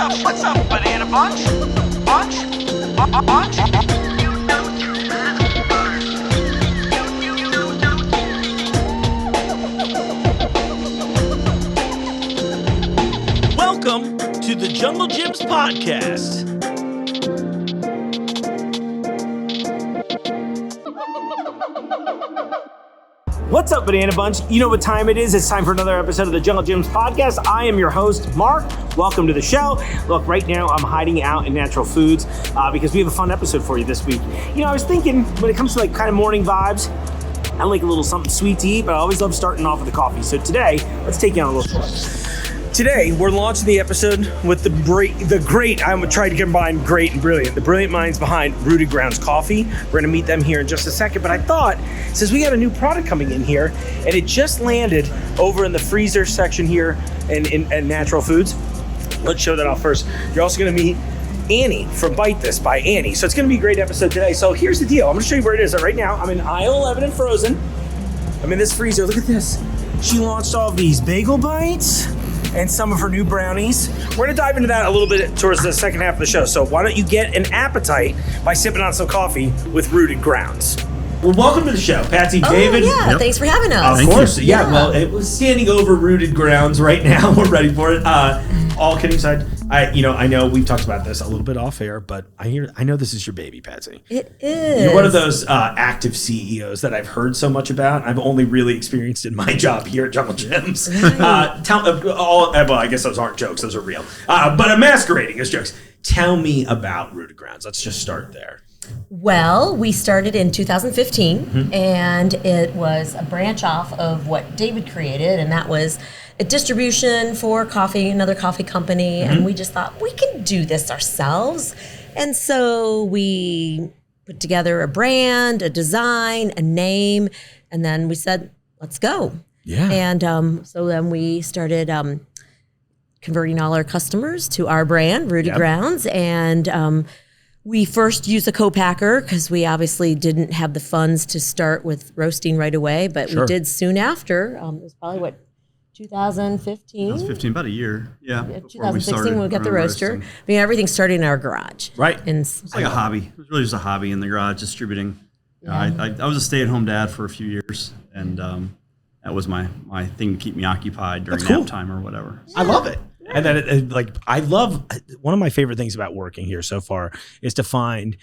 What's up, banana bunch? Bunch? Bunch? Welcome to the Junglejims podcast. What's up, Banana Bunch? You know what time it is. It's time for another episode of the Junglejims podcast. I am your host, Mark. Welcome to the show. Look, right now I'm hiding out in Natural Foods because we have a fun episode for you this week. You know, I was thinking when it comes to like kind of morning vibes, I like a little something sweet to eat, but I always love starting off with a coffee. So today, let's take you on a little tour. Today, we're launching the episode with the great, I'm going to try to combine great and brilliant, the brilliant minds behind Rooted Grounds Coffee. We're going to meet them here in just a second, but I thought, since we got a new product coming in here, and it just landed over in the freezer section here in Natural Foods, let's show that off first. You're also going to meet Annie from Bite This by Annie. So it's going to be a great episode today. So here's the deal. I'm going to show you where it is. Right now, I'm in aisle 11 in frozen. I'm in this freezer. Look at this. She launched all of these bagel bites and some of her new brownies. We're gonna dive into that a little bit towards the second half of the show. So why don't you get an appetite by sipping on some coffee with Rooted Grounds. Well, welcome to the show, Patsy, David. Yeah, Yep. Thanks for having us. Of course, yeah. Well, it was standing over Rooted Grounds right now. We're ready for it. All kidding aside, I know we've talked about this a little bit off air, but I know this is your baby, Patsy. It is. You're one of those active CEOs that I've heard so much about. I've only really experienced in my job here at Junglejims. Right. Well, I guess those aren't jokes; those are real. But I'm masquerading as jokes. Tell me about Rooted Grounds. Let's just start there. Well, we started in 2015, and it was a branch off of what David created, and that was a distribution for coffee, another coffee company, and we just thought we can do this ourselves. And so we put together a brand, a design, a name, and then we said, let's go. Yeah. And so then we started converting all our customers to our brand, Rooted Grounds, and we first used a co-packer because we obviously didn't have the funds to start with roasting right away, but we did soon after. It was probably, 2015? 2015, about a year. Yeah. 2016 when we got the roaster. I mean, everything started in our garage. Right. And it's like a hobby. It was really just a hobby in the garage, distributing. Yeah. I was a stay-at-home dad for a few years, and that was my thing to keep me occupied during nap time or whatever. I love it. And then, I love, one of my favorite things about working here so far is to find,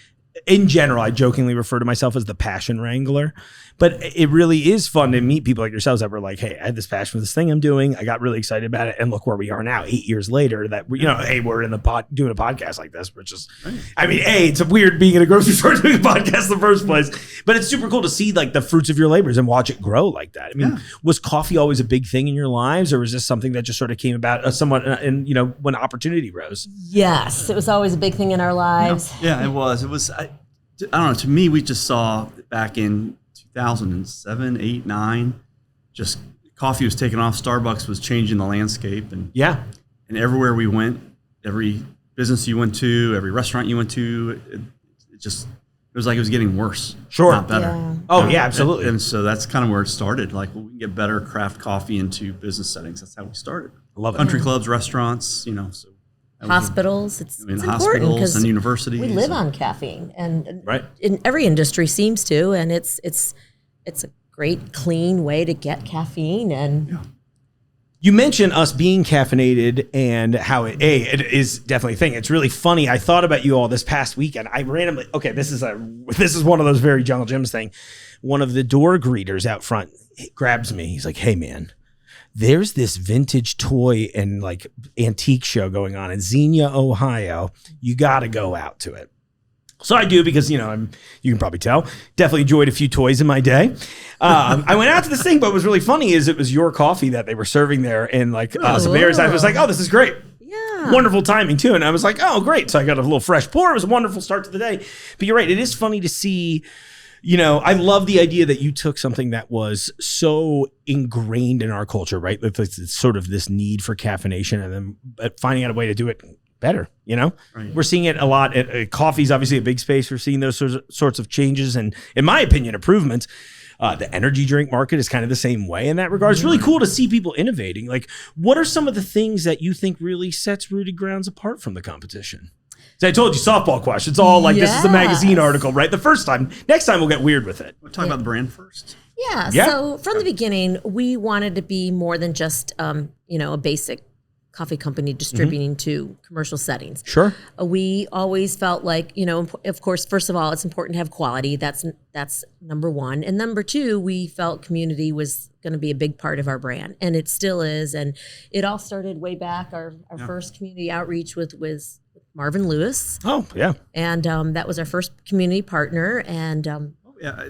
in general, I jokingly refer to myself as the passion wrangler, but it really is fun to meet people like yourselves that were like, hey, I had this passion for this thing I'm doing. I got really excited about it. And look where we are now, 8 years later, that, we're in the doing a podcast like this, which is, it's weird being in a grocery store doing a podcast in the first place, but it's super cool to see like the fruits of your labors and watch it grow like that. I mean, was coffee always a big thing in your lives, or was this something that just sort of came about somewhat when opportunity rose? yes, it was always a big thing in our lives. Yeah, it was. It was, I don't know, to me, we just saw back in 2007, 8, 9, just coffee was taking off. Starbucks was changing the landscape. And everywhere we went, every business you went to, every restaurant you went to, it was like it was getting worse. Sure. Not better. Yeah. Oh, yeah, absolutely. And so that's kind of where it started. Like, we can get better craft coffee into business settings. That's how we started. I love it. Country clubs, restaurants, so. Hospitals, it's important hospitals and universities. We live on caffeine, and Right. in every industry seems to, and it's a great, clean way to get caffeine. And You mentioned us being caffeinated and how it is definitely a thing. It's really funny. I thought about you all this past weekend. I randomly, this is one of those very Junglejims thing. One of the door greeters out front grabs me. He's like, hey man, there's this vintage toy and like antique show going on in Xenia, Ohio. You got to go out to it. So I do because, you can probably tell, definitely enjoyed a few toys in my day. I went out to this thing, but what was really funny is it was your coffee that they were serving there in some areas. I was like, oh, this is great. yeah, Wonderful timing too. And I was like, oh, great. So I got a little fresh pour. It was a wonderful start to the day. But you're right. It is funny to see. I love the idea that you took something that was so ingrained in our culture, right? It's sort of this need for caffeination and then finding out a way to do it better, Right. We're seeing it a lot. Coffee's obviously a big space. We're seeing those sorts of changes and, in my opinion, improvements. The energy drink market is kind of the same way in that regard. It's really cool to see people innovating. Like, what are some of the things that you think really sets Rooted Grounds apart from the competition? So I told you softball question. It's all like, this is a magazine article, right? The first time. Next time we'll get weird with it. We'll talk about the brand first. Yeah. So from the beginning, we wanted to be more than just, a basic coffee company distributing to commercial settings. Sure. We always felt like, of course, first of all, it's important to have quality. That's number one. And number two, we felt community was going to be a big part of our brand, and it still is. And it all started way back. Our first community outreach was Marvin Lewis. Oh, yeah. And that was our first community partner. And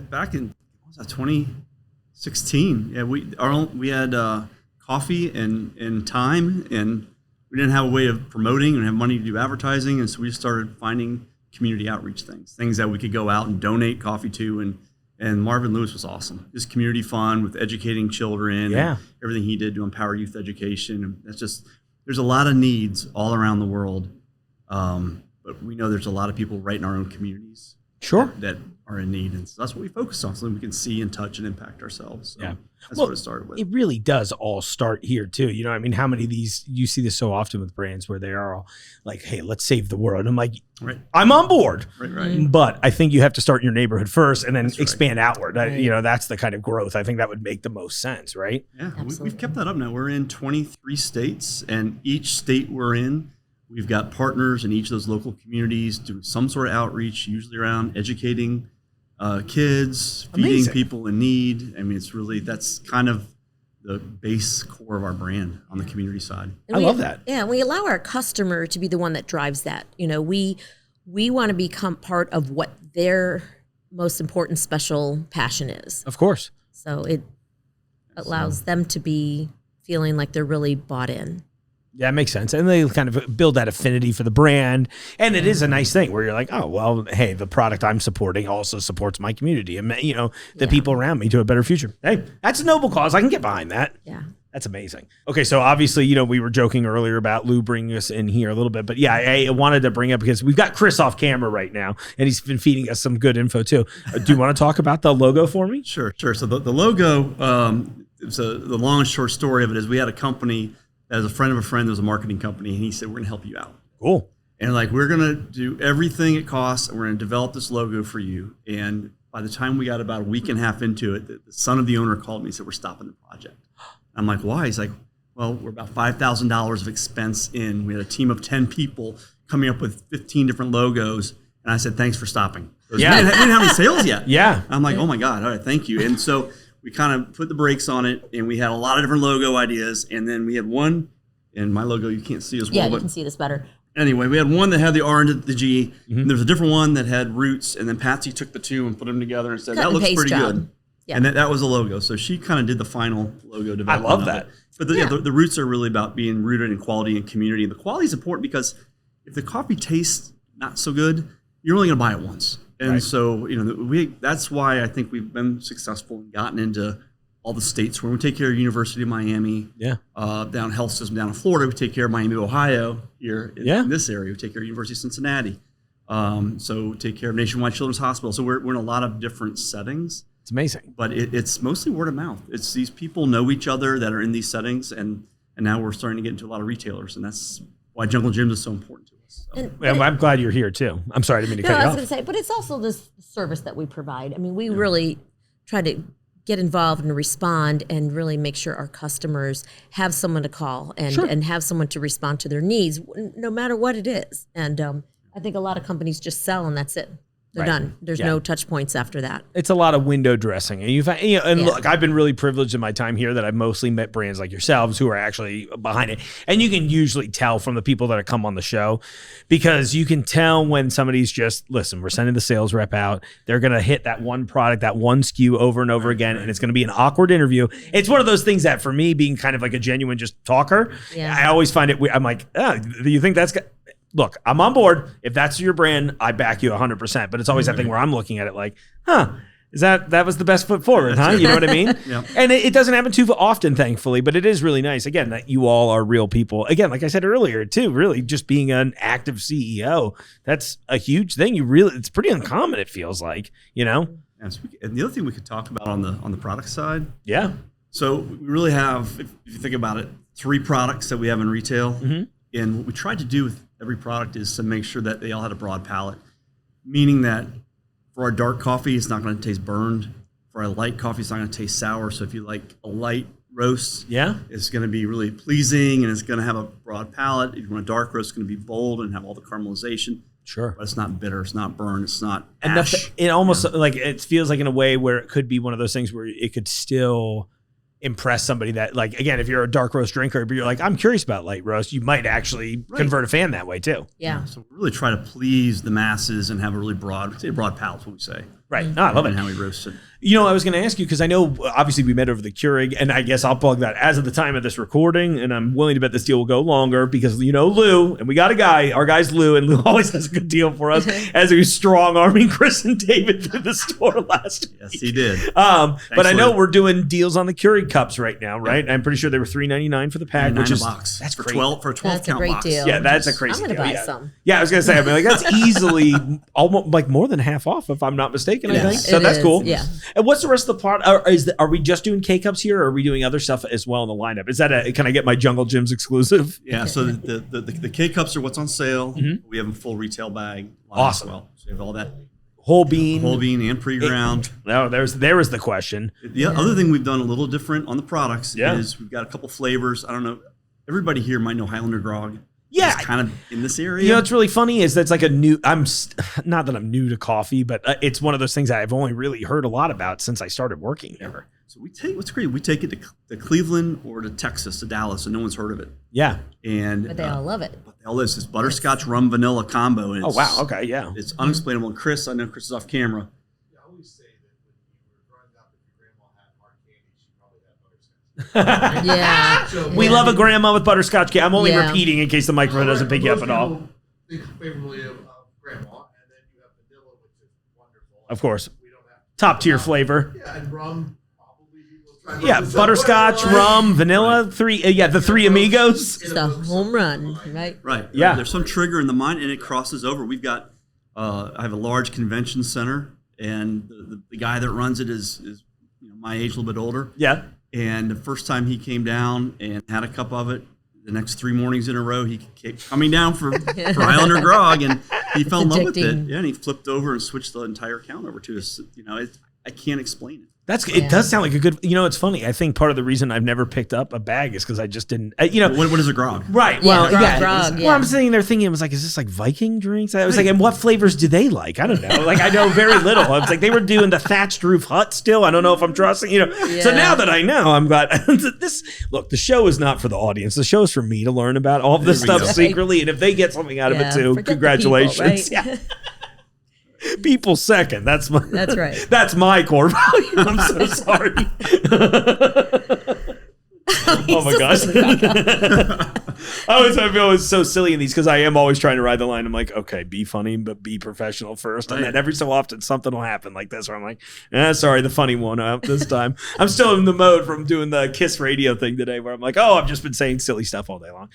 back in 2016, we had coffee and time, and we didn't have a way of promoting and have money to do advertising, and so we started finding community outreach things that we could go out and donate coffee to, and Marvin Lewis was awesome. Just community fun with educating children, and everything he did to empower youth education. And that's just, there's a lot of needs all around the world, but we know there's a lot of people right in our own communities that are in need, and so that's what we focus on, so that we can see and touch and impact ourselves. So that's what it started with. It really does all start here too. I mean, how many of these, you see this so often with brands where they are all like, hey, let's save the world. And I'm like, I'm on board. Right. But I think you have to start in your neighborhood first and then expand outward. That's the kind of growth. I think that would make the most sense, right? Yeah, we've kept that up now. We're in 23 states, and each state we're in, we've got partners in each of those local communities doing some sort of outreach, usually around educating kids, feeding people in need. I mean, that's kind of the base core of our brand on the community side. I love that. Yeah, we allow our customer to be the one that drives that. We want to become part of what their most important, special passion is. Of course. So it allows them to be feeling like they're really bought in. Yeah, it makes sense. And they kind of build that affinity for the brand. And it is a nice thing where you're like, oh, well, hey, the product I'm supporting also supports my community and, the people around me to a better future. Hey, that's a noble cause. I can get behind that. Yeah. That's amazing. Okay, so obviously, we were joking earlier about Lou bringing us in here a little bit. But yeah, I wanted to bring up because we've got Chris off camera right now, and he's been feeding us some good info too. Do you want to talk about the logo for me? Sure. So the logo, the long and short story of it is we had a company as a friend of a friend, there was a marketing company, and he said, we're going to help you out. Cool. And we're going to do everything it costs, and we're going to develop this logo for you. And by the time we got about a week and a half into it, the son of the owner called me and said, we're stopping the project. I'm like, why? He's like, well, we're about $5,000 of expense in. We had a team of 10 people coming up with 15 different logos. And I said, thanks for stopping. We didn't have any sales yet. Yeah. I'm like, oh my God. All right, thank you. And so we kind of put the brakes on it, and we had a lot of different logo ideas. And then we had one, and my logo you can't see as well. Yeah, you can see this better. Anyway, we had one that had the R and the G. And there was a different one that had roots. And then Patsy took the two and put them together and said, that looks pretty good. Yeah. And that was a logo. So she kind of did the final logo development. I love that. But the roots are really about being rooted in quality and community. And the quality is important because if the coffee tastes not so good, you're only going to buy it once. And so, that's why I think we've been successful and gotten into all the states where we take care of University of Miami, down health system down in Florida. We take care of Miami, Ohio here in this area. We take care of University of Cincinnati. So we take care of Nationwide Children's Hospital. So we're in a lot of different settings. It's amazing. But it's mostly word of mouth. It's these people know each other that are in these settings, and now we're starting to get into a lot of retailers, and that's why Junglejims is so important to us. So. I'm glad you're here too. I'm sorry, I didn't mean to cut you off. I was going to say, but it's also this service that we provide. I mean, we really try to get involved and respond and really make sure our customers have someone to call and have someone to respond to their needs, no matter what it is. And I think a lot of companies just sell and that's it. They're done. There's no touch points after that. It's a lot of window dressing. And look, I've been really privileged in my time here that I've mostly met brands like yourselves who are actually behind it. And you can usually tell from the people that have come on the show, because you can tell when somebody's just, listen, we're sending the sales rep out. They're going to hit that one product, that one SKU over and over again. And it's going to be an awkward interview. It's one of those things that for me, being kind of like a genuine just talker, I always find it weird. I'm like, do you think that's good? Look, I'm on board. If that's your brand, I back you 100%. But it's always that thing where I'm looking at it like, is that was the best foot forward, huh? You know what I mean? And it doesn't happen too often, thankfully, but it is really nice. Again, that you all are real people. Again, like I said earlier, too, really just being an active CEO, that's a huge thing. It's pretty uncommon, it feels like, And the other thing we could talk about on the product side. Yeah. So we really have, if you think about it, 3 products that we have in retail. And what we tried to do with every product is to make sure that they all had a broad palate, meaning that for our dark coffee, it's not going to taste burned. For our light coffee, it's not going to taste sour. So if you like a light roast, it's going to be really pleasing and it's going to have a broad palate. If you want a dark roast, it's going to be bold and have all the caramelization. Sure. But it's not bitter, it's not burned, it's not ash. It almost like it feels like in a way where it could be one of those things where it could still impress somebody that, like, again, if you're a dark roast drinker, but you're like, I'm curious about light roast, you might actually convert a fan that way too. Yeah. So we really try to please the masses and have a really broad palate is what we say. Right. No, I love it. And how we roast it. You know, I was going to ask you, because I know obviously we met over the Keurig, and I guess I'll plug that as of the time of this recording, and I'm willing to bet this deal will go longer because, you know, Lou, and we got a guy, our guy's Lou, and Lou always has a good deal for us as he was strong arming Chris and David through the store last week. Yes, he did. But I know we're doing deals on the Keurig cups right now, right? I'm pretty sure they were $3.99 for the pack, which is a box. That's for great. 12 for a 12 That's a count great box. deal. Yeah, that's a crazy I'm deal. going to buy some. Yeah, I was going to say, I mean, like, that's easily almost like more than half off, if I'm not mistaken, I think. So that's cool. Yeah. And what's the rest of the product? Are we just doing K-Cups here, or are we doing other stuff as well in the lineup? Is that can I get my Jungle Gyms exclusive? Yeah, so the K-Cups are what's on sale. We have a full retail bag. Awesome. As well. So we have all that. Whole bean and pre-ground. No, there was the question. The other thing we've done a little different on the products is we've got a couple flavors. I don't know. Everybody here might know Highlander Grog. Yeah, it's kind of in this area. You know, what's really funny is that's like a new. Not that I'm new to coffee, but it's one of those things I've only really heard a lot about since I started working there. So what's great. We take it to Cleveland or to Texas, to Dallas, and no one's heard of it. Yeah, but they all love it. But they all love this butterscotch rum vanilla combo. And oh wow, okay, yeah, it's unexplainable. And Chris, I know Chris is off camera. I always say that when you were growing up, if your grandma had hard candy, she probably had butterscotch. Yeah. We love a grandma with butterscotch cake. I'm only repeating in case the microphone doesn't pick you up at all. Think favorably of grandma, and then you have vanilla, which is wonderful. Of course, We don't have top tier flavor. Yeah, and rum. Probably people try Yeah, butterscotch, rum, vanilla, the 3 amigos. It's the home run, right? Right. Yeah. There's some trigger in the mind, and it crosses over. We've got. I have a large convention center, and the guy that runs it is my age, a little bit older. Yeah. And the first time he came down and had a cup of it, the next 3 mornings in a row, he kept coming down for Highlander Grog, and he fell in love with it. Yeah, and he flipped over and switched the entire account over to us. You know, I can't explain it. It does sound like a good. You know, it's funny. I think part of the reason I've never picked up a bag is because I just didn't. What is a grog? Right. Yeah, Well, grog. Well, I'm sitting there thinking, I was like, is this like Viking drinks? I was like, and what flavors do they like? I don't know. Like, I know very little. I was like, they were doing the thatched roof hut still. I don't know if I'm trusting. So now that I know, I'm glad. Look, the show is not for the audience. The show is for me to learn about all of this stuff secretly, and if they get something out of it too, congratulations. People, right? Yeah. People second. That's right. That's my core value. I'm so sorry. Oh my gosh. I feel it's so silly in these because I am always trying to ride the line. I'm like, okay, be funny, but be professional first. And then every so often something will happen like this where I'm like, sorry, the funny one out this time. I'm still in the mode from doing the Kiss radio thing today where I'm like, I've just been saying silly stuff all day long.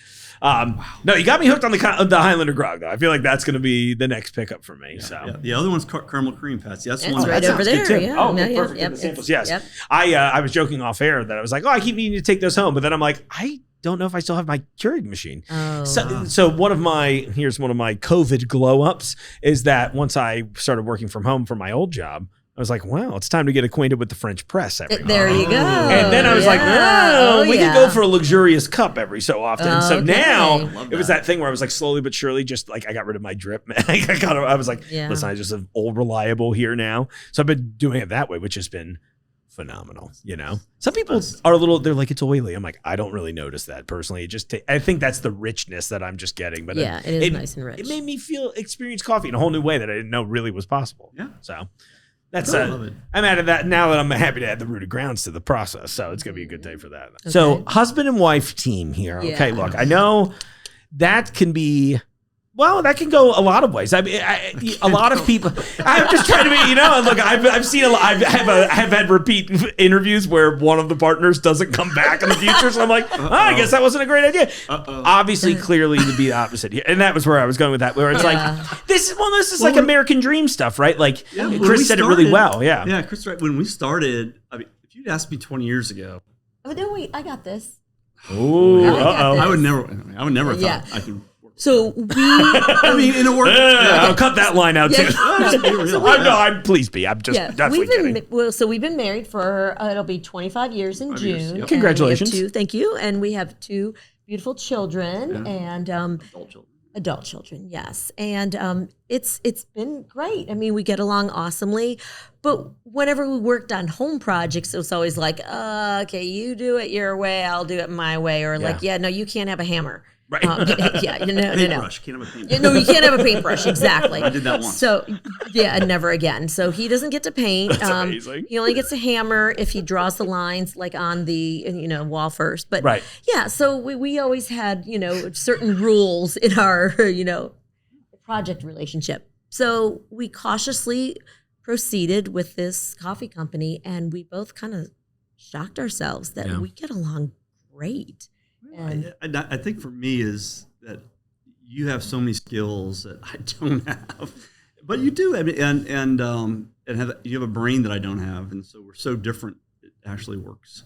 No, you got me hooked on the Highlander Grog though. I feel like that's going to be the next pickup for me. Yeah. The other one's caramel cream pets. That's It's one right over there. Too. Yeah. Oh, No, perfect. Yep. The samples, yes. Yep. I was joking off air that I was like, I keep needing to take those home, but then I'm like, I don't know if I still have my Keurig machine. Oh. So here's one of my COVID glow ups is that once I started working from home for my old job, I was like, well, it's time to get acquainted with the French press every There you go. And then I was like, we could go for a luxurious cup every so often. And so now it was that thing where I was like, slowly but surely, just like I got rid of my drip. I was like, listen, I just have old reliable here now. So I've been doing it that way, which has been phenomenal. Some people are they're like, it's oily. I'm like, I don't really notice that personally. I think that's the richness that I'm just getting. But it is nice and rich. It made me experience coffee in a whole new way that I didn't know really was possible. Yeah. So that's I'm added that now that I'm happy to add the rooted grounds to the process. So it's gonna be a good day for that. Okay. So husband and wife team here. Okay, look, I know that can be Well, that can go a lot of ways. I mean, a lot of people. I'm just trying to be, and look, I've seen a lot. I've had repeat interviews where one of the partners doesn't come back in the future. So I'm like, I guess that wasn't a great idea. Obviously, clearly, to be the opposite here, and that was where I was going with that. Where it's like this is like American Dream stuff, right? Like Chris said it really well. Yeah, Chris, right when we started. I mean, if you'd asked me 20 years ago, oh no, wait, I got this. Oh, I would never have thought I could. So we, I mean, in a word, I'll cut that line out too. Please be. I'm just definitely kidding. So we've been married for it'll be 25 years in June. Yep. Congratulations! Thank you. And we have 2 beautiful children and adult children. Yes, and it's been great. I mean, we get along awesomely. But whenever we worked on home projects, it was always like, okay, you do it your way, I'll do it my way, or like, no, you can't have a hammer. Right. No. Paintbrush. Can't have a paintbrush. No, you can't have a paintbrush. Exactly. I did that once. So, never again. So he doesn't get to paint. That's amazing. He only gets a hammer if he draws the lines like on the wall first. But right. Yeah, so we always had certain rules in our project relationship. So we cautiously proceeded with this coffee company, and we both kind of shocked ourselves that we get along great. And I think for me is that you have so many skills that I don't have, but you do. I mean, and you have a brain that I don't have, and so we're so different. It actually works.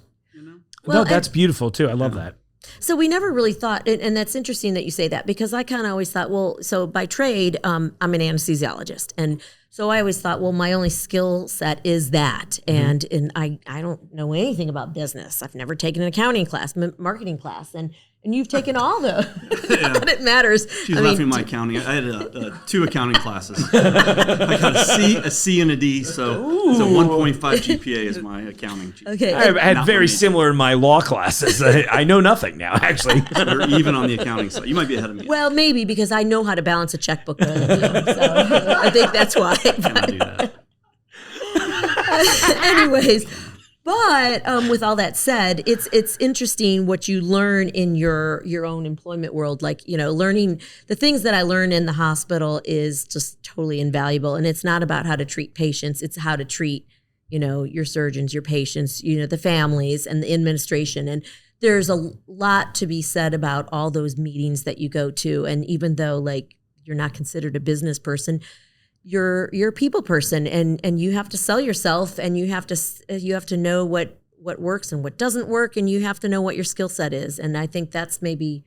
Well, that's beautiful too. I love that. So we never really thought, and that's interesting that you say that, because I kind of always thought, well, so by trade, I'm an anesthesiologist. And so I always thought, well, my only skill set is that. And I don't know anything about business. I've never taken an accounting class, marketing class. And you've taken all the, but it matters. She's laughing at my accounting. I had 2 accounting classes. I got a C and a D, so 1.5 GPA is my accounting GPA. Okay. I had very similar in my law classes. I know nothing now, actually. You're even on the accounting side. You might be ahead of me. Well, maybe because I know how to balance a checkbook. So I think that's why. Cannot do that. Anyways. But with all that said, it's interesting what you learn in your own employment world. Like, learning the things that I learned in the hospital is just totally invaluable. And it's not about how to treat patients. It's how to treat, your surgeons, your patients, the families and the administration. And there's a lot to be said about all those meetings that you go to. And even though like you're not considered a business person, you're a people person, and you have to sell yourself, and you have to know what works and what doesn't work, and you have to know what your skill set is. And I think that's maybe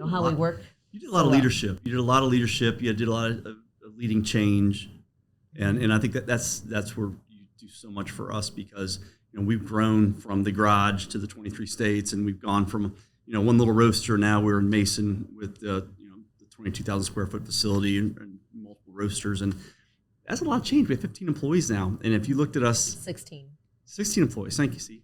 how we work. You did a lot of leadership. You did a lot of leadership. You did a lot of leading change, and I think that's where you do so much for us, because we've grown from the garage to the 23 states, and we've gone from one little roaster. Now we're in Mason with the 22,000 square foot facility and multiple roasters, and that's a lot of change. We have 15 employees now, and if you looked at us, 16 employees. Thank you, see,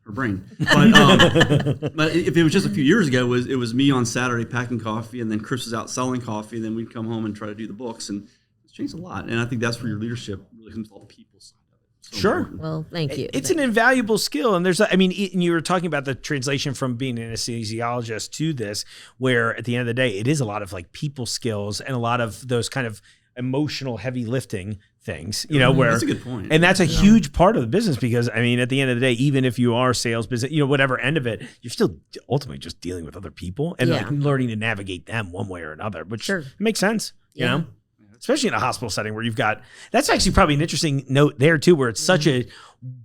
her brain. But if it was just a few years ago, it was me on Saturday packing coffee, and then Chris was out selling coffee, and then we'd come home and try to do the books, and it's changed a lot. And I think that's where your leadership really comes all the people side of it. So sure. important. Well, thank you. It's an invaluable skill. And you were talking about the translation from being an anesthesiologist to this, where at the end of the day, it is a lot of like people skills and a lot of those kind of emotional heavy lifting things, where that's a good point. And that's a huge part of the business, because at the end of the day, even if you are sales business, whatever end of it, you're still ultimately just dealing with other people and like learning to navigate them one way or another, which makes sense, you know? Especially in a hospital setting where you've got, that's actually probably an interesting note there too, where it's such a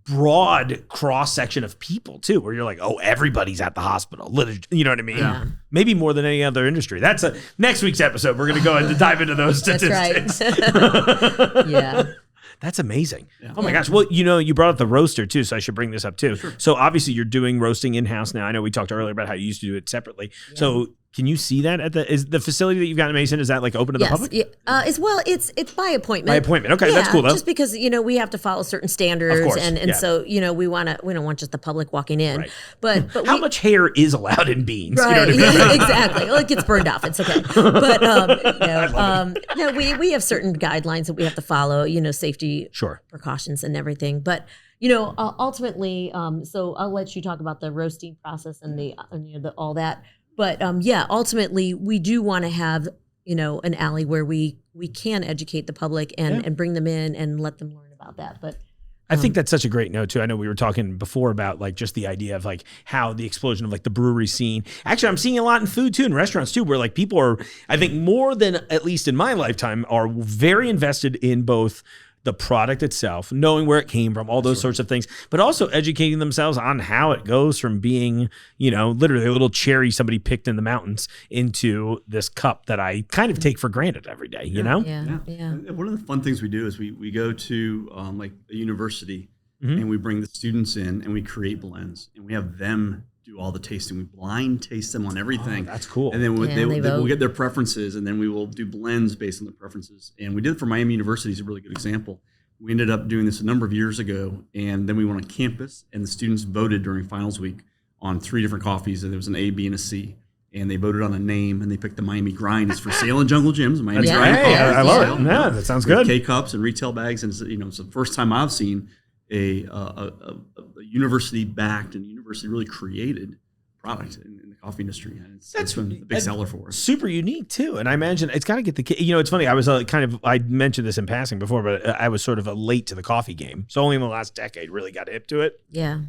broad cross section of people too, where you're like, oh, everybody's at the hospital. You know what I mean? Yeah. Maybe more than any other industry. That's next week's episode. We're going to go and dive into those statistics. That's right. Yeah. That's amazing. Yeah. Oh my gosh. Well, you brought up the roaster too, so I should bring this up too. Sure. So obviously you're doing roasting in-house now. I know we talked earlier about how you used to do it separately. Yeah. So can you see that is the facility that you've got in Mason, is that like open to the public? Yeah. As well, it's by appointment. By appointment. Okay, that's cool though. Just because, we have to follow certain standards, of course, and so, we don't want just the public walking in. Right. But how much hair is allowed in beans? Right. You know what I mean? Exactly. Well, it gets burned off. It's okay. But we have certain guidelines that we have to follow, safety precautions and everything. But ultimately, so I'll let you talk about the roasting process and the all that. But ultimately, we do want to have an alley where we can educate the public and bring them in and let them learn about that. But I think that's such a great note too. I know we were talking before about like just the idea of like how the explosion of like the brewery scene. Actually, I'm seeing a lot in food too, in restaurants too, where like people are, I think more than at least in my lifetime, are very invested in both the product itself, knowing where it came from, all those sorts of things, but also educating themselves on how it goes from being, literally a little cherry somebody picked in the mountains into this cup that I kind of take for granted every day, you know? Yeah. And one of the fun things we do is we go to like a university and we bring the students in and we create blends and we have them do all the tasting. We blind taste them on everything. Oh, that's cool. And then we'll get their preferences, and then we will do blends based on the preferences. And we did it for Miami University, is a really good example. We ended up doing this a number of years ago, and then we went on campus, and the students voted during finals week on 3 different coffees, and there was an A, B, and a C. And they voted on a name, and they picked the Miami Grind. It's for sale in Junglejims. Miami Grind. Hey, I love it. Yeah, that sounds good. K-cups and retail bags, and it's the first time I've seen a university-backed and university really created product in the coffee industry, and it's been a big seller for us. Super unique too, and I imagine it's got to get the. It's funny. I was I mentioned this in passing before, but I was sort of late to the coffee game, so only in the last decade really got hip to it. Yeah,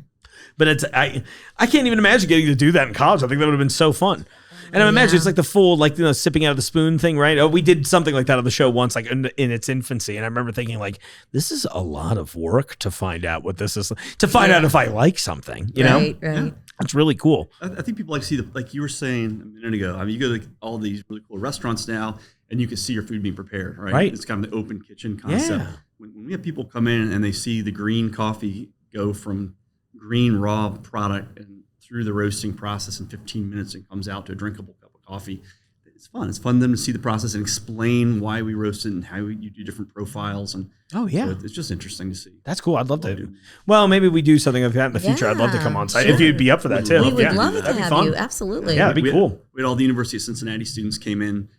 but I can't even imagine getting to do that in college. I think that would have been so fun. And I imagine it's like the full, sipping out of the spoon thing, right? Oh, we did something like that on the show once, like in its infancy. And I remember thinking, like, this is a lot of work to find out what this is, to find out if I like something, you know? Right. Yeah. It's really cool. I think people like to see, like you were saying a minute ago, I mean, you go to all these really cool restaurants now, and you can see your food being prepared, right? It's kind of the open kitchen concept. Yeah. When we have people come in and they see the green coffee go from green raw product and through the roasting process in 15 minutes and comes out to a drinkable cup of coffee. It's fun. It's fun for them to see the process and explain why we roast it and how you do different profiles. And so it's just interesting to see. That's cool. I'd love to. Well, maybe we do something like that in the future. I'd love to come on site if you'd be up for that too. We would love to have you. Absolutely. Yeah, that'd be cool. We had all the University of Cincinnati students came in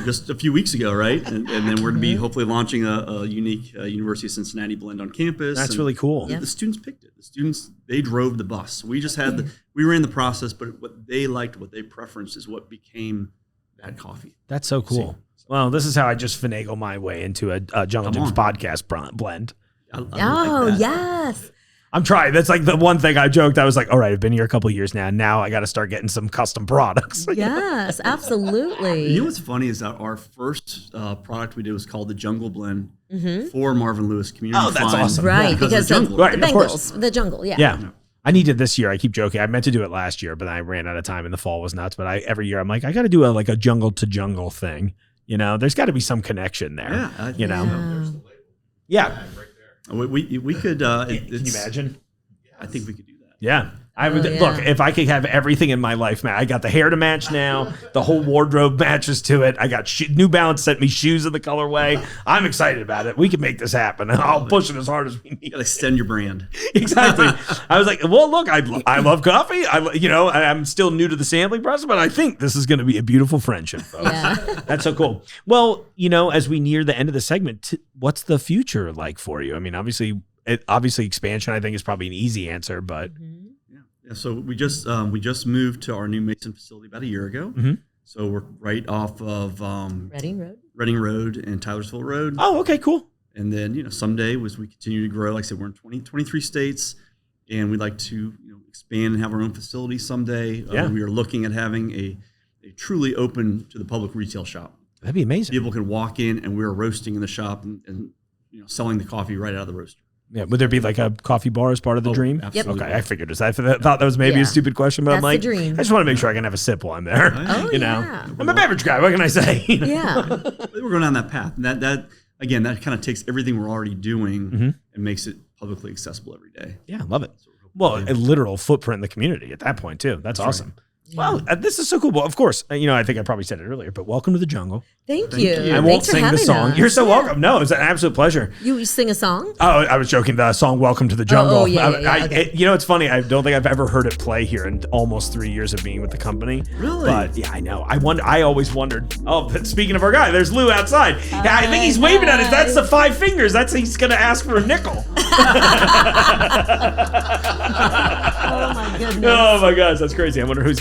just a few weeks ago, right? And then we're going to be hopefully launching a unique University of Cincinnati blend on campus. That's really cool. The students picked it. The students, they drove the bus. We just had we ran the process, but what they liked, what they preferenced is what became that coffee. That's so cool. Well, this is how I just finagle my way into a Jungle Gyms podcast blend. I like that. Yes. I'm trying. That's like the one thing I joked. I was like, all right, I've been here a couple of years now. Now I got to start getting some custom products. Yes, absolutely. You know what's funny is that our first product we did was called the Jungle Blend for Marvin Lewis Community Oh, that's Fund. awesome. Right, because the Bengals, the jungle, Yeah. I need it this year. I keep joking. I meant to do it last year, but I ran out of time and the fall was nuts. But every year I'm like, I got to do a jungle to jungle thing. There's got to be some connection there. Yeah. We could. Can you imagine? I think we could do that. Yeah. I would look, if I could have everything in my life, man. I got the hair to match now. The whole wardrobe matches to it. I got New Balance sent me shoes in the colorway. I'm excited about it. We can make this happen. I'll push it as hard as we need. You gotta extend your brand. Exactly. I was like, well, look, I love coffee. I'm still new to the sampling process, but I think this is going to be a beautiful friendship, folks. Yeah. That's so cool. Well, as we near the end of the segment, what's the future like for you? I mean, obviously expansion, I think, is probably an easy answer, but. So we just moved to our new Mason facility about a year ago. Mm-hmm. So we're right off of Reading Road and Tylersville Road. Oh, okay, cool. And then someday as we continue to grow, like I said, we're in 23 states, and we'd like to expand and have our own facility someday. We are looking at having a truly open to the public retail shop. That'd be amazing. People can walk in and we're roasting in the shop and selling the coffee right out of the roaster. Yeah, would there be like a coffee bar as part of the dream? Absolutely. Okay, I figured this. I thought that was maybe a stupid question, but That's I'm like, the dream. I just want to make sure I can have a sip while I'm there. I'm a beverage guy. What can I say? Yeah, we're going down that path. And that again, that kind of takes everything we're already doing and makes it publicly accessible every day. Yeah, love it. Well, a literal footprint in the community at that point too. That's awesome. Right. Well, this is so cool. Well, of course, I think I probably said it earlier, but welcome to the jungle. Thank you. I won't sing the song. You're so welcome. No, it's an absolute pleasure. You sing a song? Oh, I was joking. The song "Welcome to the Jungle." Okay. It's funny. I don't think I've ever heard it play here in almost 3 years of being with the company. Really? But yeah, I know. I always wondered. Oh, but speaking of our guy, there's Lou outside. I think he's waving at us. That's the 5 fingers. He's going to ask for a nickel. Oh my goodness. Oh my gosh, that's crazy. I wonder who's